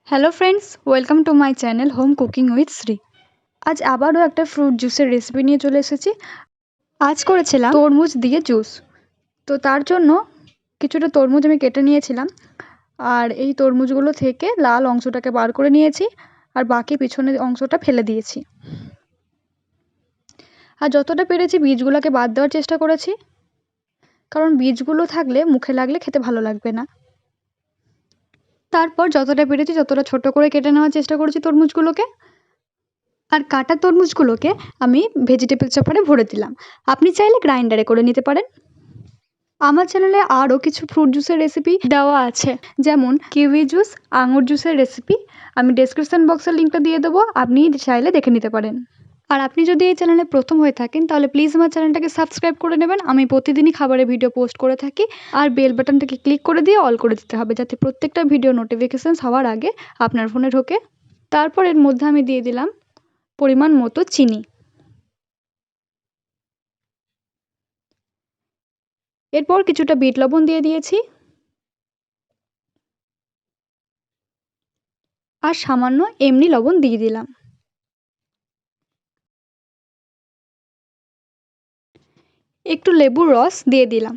Hello friends, welcome to my channel home cooking with Shri. আজ আবারও একটা ফ্রুট জুসের রেসিপি নিয়ে চলে এসেছি। আজ করেছিলাম তরমুজ দিয়ে জুস। তো তার জন্য কিছুটা তরমুজ আমি কেটে নিয়েছিলাম, আর এই তরমুজগুলো থেকে লাল অংশটাকে বার করে নিয়েছি, আর বাকি পিছনের অংশটা ফেলে দিয়েছি। আর যতটা পেরেছি বীজগুলোকে বাদ দেওয়ার চেষ্টা করেছি, কারণ বীজগুলো থাকলে মুখে লাগলে খেতে ভালো লাগবে না। তারপর যতটা পেরেছি ততটা ছোট করে কেটে নেওয়ার চেষ্টা করেছি তরমুজগুলোকে, আর কাটা তরমুজগুলোকে আমি ভেজিটেবল চপারে ভরে দিলাম। আপনি চাইলে গ্রাইন্ডারে করে নিতে পারেন। আমার চ্যানেলে আরও কিছু ফ্রুট জুসের রেসিপি দেওয়া আছে, যেমন কিউই জুস, আঙুর জুসের রেসিপি। আমি ডেসক্রিপশন বক্সের লিঙ্কটা দিয়ে দেবো, আপনি চাইলে দেখে নিতে পারেন। আর আপনি যদি এই চ্যানেলে প্রথম হয়ে থাকেন তাহলে প্লিজ আমার চ্যানেলটাকে সাবস্ক্রাইব করে নেবেন। আমি প্রতিদিনই খাবারের ভিডিও পোস্ট করে থাকি, আর বেল বাটনটাকে ক্লিক করে দিয়ে অল করে দিতে হবে, যাতে প্রত্যেকটা ভিডিও নোটিফিকেশান হওয়ার আগে আপনার ফোনে ঢোকে। তারপর এর মধ্যে আমি দিয়ে দিলাম পরিমাণ মতো চিনি। এরপর কিছুটা বিট লবণ দিয়ে দিয়েছি, আর সামান্য এমনি লবণ দিয়ে দিলাম। একটু লেবুর রস দিয়ে দিলাম।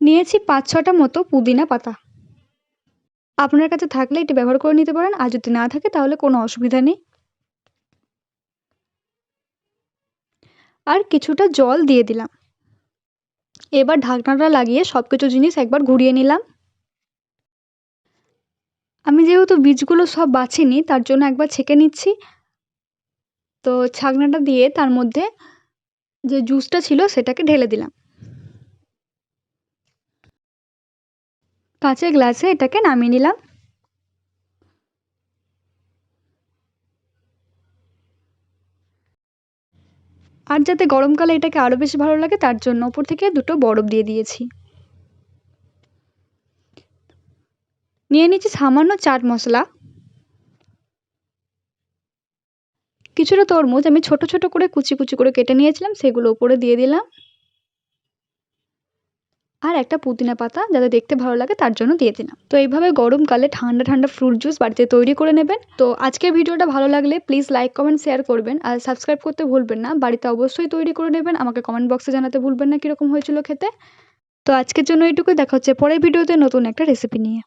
নিয়েছি 5-6টা মতো পুদিনা পাতা। আপনার কাছে থাকলে এটি ব্যবহার করে নিতে পারেন, আর যদি না থাকে তাহলে কোনো অসুবিধা নেই। আর কিছুটা জল দিয়ে দিলাম। এবার ঢাকনাটা লাগিয়ে সব কিছু জিনিস একবার ঘুরিয়ে নিলাম। আমি যেহেতু বীজগুলো সব বাছিনি, তার জন্য একবার ছেঁকে নিচ্ছি। তো ছাঁকনাটা দিয়ে তার মধ্যে যে জুসটা ছিল সেটাকে ঢেলে দিলাম। কাঁচের গ্লাসে এটাকে নামিয়ে নিলাম। আর যাতে গরমকালে এটাকে আরও বেশি ভালো লাগে তার জন্য ওপর থেকে দুটো বরফ দিয়ে দিয়েছি। নিয়ে নিচ্ছি সামান্য চাট মশলা। কিছুটা তরমুজ আমি ছোট ছোট করে কুচি কুচি করে কেটে নিয়েছিলাম, সেগুলো উপরে দিয়ে দিলাম। আর একটা পুদিনা পাতা যাতে দেখতে ভালো লাগে তার জন্য দিয়ে দিলাম। তো এইভাবে গরমকালে ঠান্ডা ঠান্ডা ফ্রুট জুস বাড়িতে তৈরি করে নেবেন। তো আজকের ভিডিওটা ভালো লাগলে প্লিজ লাইক কমেন্ট শেয়ার করবেন, আর সাবস্ক্রাইব করতে ভুলবেন না। বাড়িতে অবশ্যই তৈরি করে নেবেন, আমাকে কমেন্ট বক্সে জানাতে ভুলবেন না কীরকম হয়েছিল খেতে। তো আজকের জন্য এইটুকুই, দেখা হচ্ছে পরের ভিডিওতে নতুন একটা রেসিপি নিয়ে।